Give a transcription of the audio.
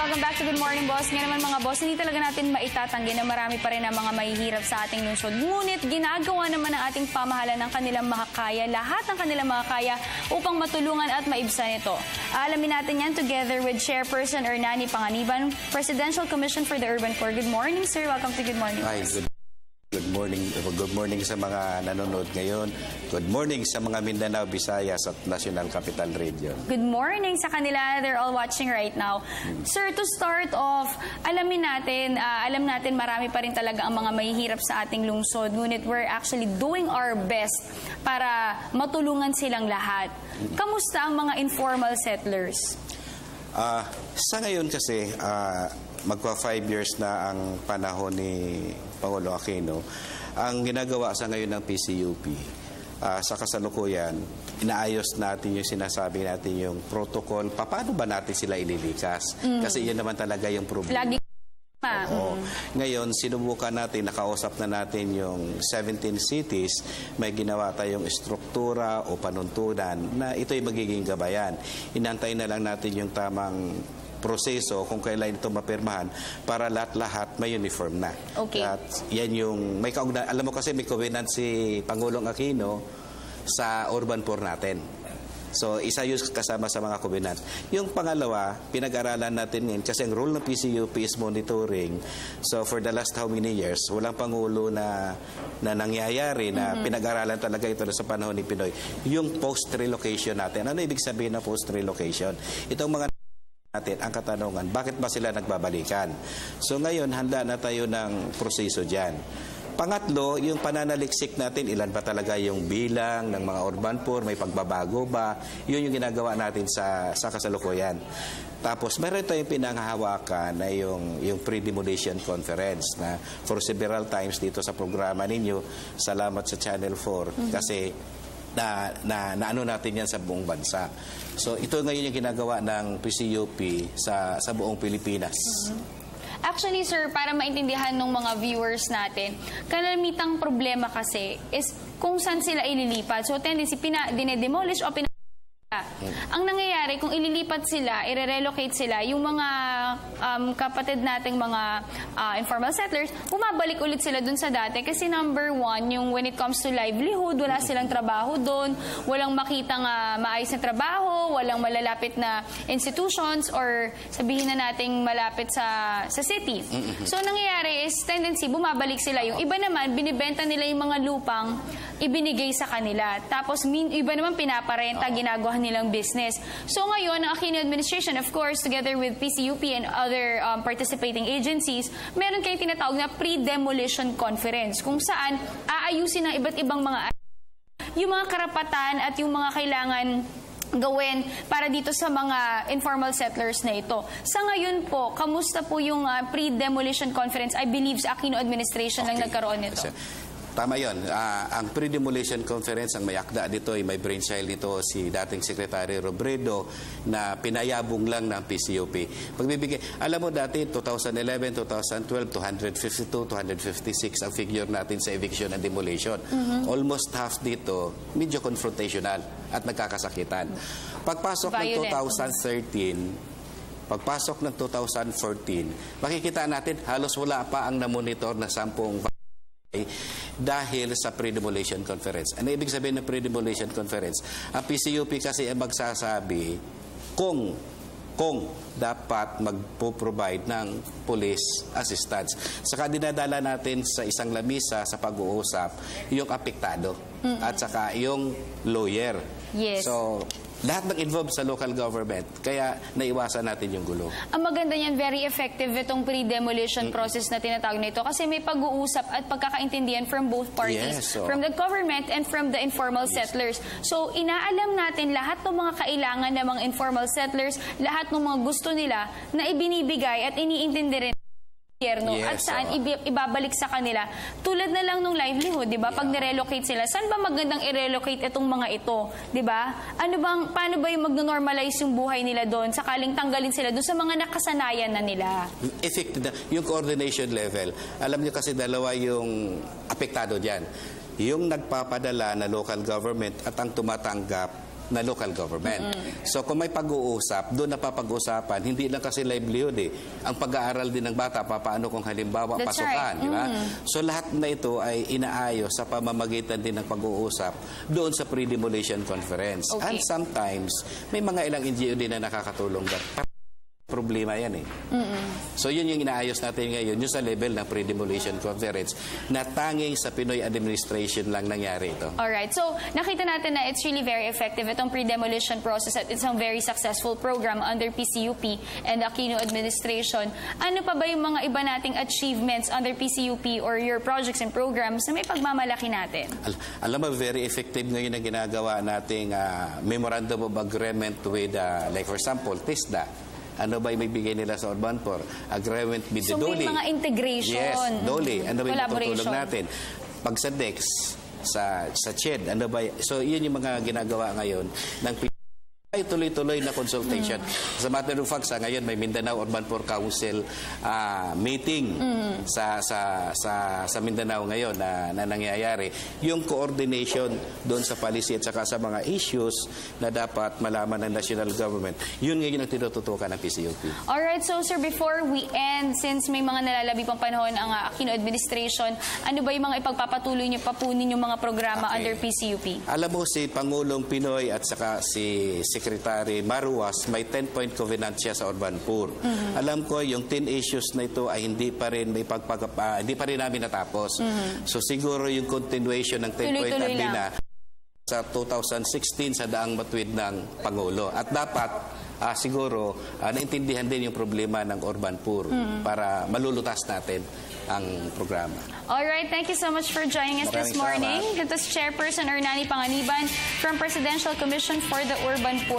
welcome back to Good Morning Boss. Ngayon naman mga boss, hindi talaga natin maitatanggi na marami pa rin ang mga mahihirap sa ating lungsod. Ngunit ginagawa naman ng ating pamahalaan ng kanilang makakaya, lahat ng kanilang makakaya upang matulungan at maibsan ito. Alamin natin yan together with Chairperson Ernani Panganiban, Presidential Commission for the Urban Poor. Good morning, sir. Welcome to Good Morning Boss. Good morning sa mga nanonood ngayon. Good morning sa mga Mindanao, Visayas at National Capital Region. Good morning sa kanila. They're all watching right now. Sir, to start off, alam natin marami pa rin talaga ang mga mahihirap sa ating lungsod. Ngunit we're actually doing our best para matulungan silang lahat. Kamusta ang mga informal settlers? Sa ngayon kasi, magpa 5 years na ang panahon ni Pangulo Aquino. Ang ginagawa sa ngayon ng PCUP, sa kasalukuyan, inaayos natin yung sinasabi natin yung protocol, paano ba natin sila ililikas? Kasi yun naman talaga yung problema. Ngayon, sinubukan natin, nakausap na natin yung 17 cities, may ginawa tayong struktura o panuntunan na ito'y magiging gabayan. Inantay na lang natin yung tamang proseso kung kailan ito mapirmahan para lahat-lahat may uniform na. Okay. At yan yung, may kaugnayan, alam mo kasi may covenant si Pangulong Aquino sa urban poor natin. So, isa yung kasama sa mga covenant. Yung pangalawa, pinag-aralan natin yun kasi ang role ng PCUP is monitoring. So, for the last how many years, walang Pangulo na nangyayari na pinag-aralan talaga ito sa panahon ni Pinoy. Yung post-relocation natin. Ano ibig sabihin ng post-relocation? Itong mga natin ang katanungan, bakit ba sila nagbabalikan? So ngayon, handa na tayo ng proseso dyan. Pangatlo, yung pananaliksik natin, ilan ba talaga yung bilang ng mga urban poor, may pagbabago ba? Yun yung ginagawa natin sa kasalukuyan. Tapos, meron tayong pinanghahawakan na yung pre-demolition conference na for several times dito sa programa ninyo. Salamat sa Channel 4 kasi na ano natin yan sa buong bansa. So ito ngayon yung ginagawa ng PCUP sa buong Pilipinas. Actually, sir, para maintindihan ng mga viewers natin, kalamitang problema kasi is kung saan sila ililipat. So tendency, dinedemolish o ang nangyayari, kung ililipat sila, i-relocate sila, yung mga kapatid nating mga informal settlers, bumabalik ulit sila dun sa dati. Kasi number one, yung when it comes to livelihood, wala silang trabaho dun, walang makitang maayos na trabaho, walang malalapit na institutions, or sabihin na nating malapit sa city. So, nangyayari is tendency, bumabalik sila. Yung iba naman, binibenta nila yung mga lupang ibinigay sa kanila. Tapos, iba naman pinaparenta, ginagawa nilang business. So ngayon, ang Aquino administration, of course, together with PCUP and other participating agencies, meron kayong tinatawag na pre-demolition conference kung saan aayusin ng iba't ibang mga yung mga karapatan at yung mga kailangan gawin para dito sa mga informal settlers na ito. Sa ngayon po, kamusta po yung pre-demolition conference? I believe sa Aquino administration lang nagkaroon nito. Tama yun. Ang pre-demolition conference, ang may akda dito, may brainchild nito si dating Secretary Robredo na pinayabong lang ng PCUP. Pagbibigay, alam mo dati, 2011, 2012, 252, 256 ang figure natin sa eviction and demolition. Almost half dito, medyo confrontational at nagkakasakitan. Pagpasok ng 2013, pagpasok ng 2014, makikita natin halos wala pa ang namonitor na 10 dahil sa pre-demolition conference. Ano ibig sabihin ng pre-demolition conference? Ang PCUP kasi ay magsasabi kung dapat magpo-provide ng police assistance. Saka dinadala natin sa isang lamisa sa pag-uusap yung apektado at saka yung lawyer. Yes. So, lahat ng involved sa local government, kaya naiwasan natin yung gulo. Ang maganda niyan, very effective itong pre-demolition process na tinatawag na ito kasi may pag-uusap at pagkakaintindihan from both parties, from the government and from the informal settlers. So, inaalam natin lahat ng mga kailangan ng mga informal settlers, lahat ng mga gusto nila na ibinibigay at iniintindi rin at saan ibabalik sa kanila. Tulad na lang nung livelihood, 'di ba? Pag nirelocate sila, saan ba magandang i-relocate itong mga ito, 'di ba? Paano ba yung magno-normalize yung buhay nila doon sakaling tanggalin sila doon sa mga nakasanayan na nila? Effective na yung coordination level. Alam niyo kasi dalawa yung apektado diyan. Yung nagpapadala na local government at ang tumatanggap na local government. So kung may pag-uusap, doon napapag-usapan, hindi lang kasi livelihood ang pag-aaral din ng bata, paano kung halimbawa That's pasukan, right. di ba? So lahat na ito ay inaayos sa pamamagitan din ng pag-uusap doon sa pre-demolition conference. Okay. And sometimes, may mga ilang NGO din na nakakatulong problema yan So yun yung inaayos natin ngayon, yung sa level ng pre-demolition conference na tanging sa Pinoy administration lang nangyari ito. Alright, so nakita natin na it's really very effective itong pre-demolition process at it's a very successful program under PCUP and Aquino administration. Ano pa ba yung mga iba nating achievements under PCUP or your projects and programs na may pagmamalaki natin? Alam mo, very effective ngayon ang ginagawa nating memorandum of agreement with, like for example, TISDA. Ano ba yung bibigay nila sa Urban Poor? Agreement with the So Dole. may mga integration. Yes, Dole. Ano ba yung Collaboration. tutulong natin? Pag sa DEX, sa CHED, ano ba? So yun yung mga ginagawa ngayon ng ay tuloy-tuloy na consultation. As a matter of fact, ngayon may Mindanao Urban Poor Council meeting sa Mindanao ngayon na nangyayari. Yung coordination doon sa policy at saka sa mga issues na dapat malaman ng national government, yun ngayon ang tinututukan ng PCUP. Alright, so sir, before we end, since may mga nalalabi pang panahon ang Aquino administration, ano ba yung mga ipagpapatuloy niyo pa po ninyong mga programa under PCUP? Alam mo, si Pangulong Pinoy at saka si Secretary Maruas, may 10-point covenant siya sa Urban Poor. Alam ko, yung 10 issues na ito ay hindi pa rin namin natapos. So siguro yung continuation ng 10-point agenda sa 2016 sa daang matuwid ng Pangulo. At dapat siguro naintindihan din yung problema ng Urban Poor para malulutas natin ang programa. Alright, thank you so much for joining us this morning. That was Chairperson Ernani Panganiban from Presidential Commission for the Urban Poor.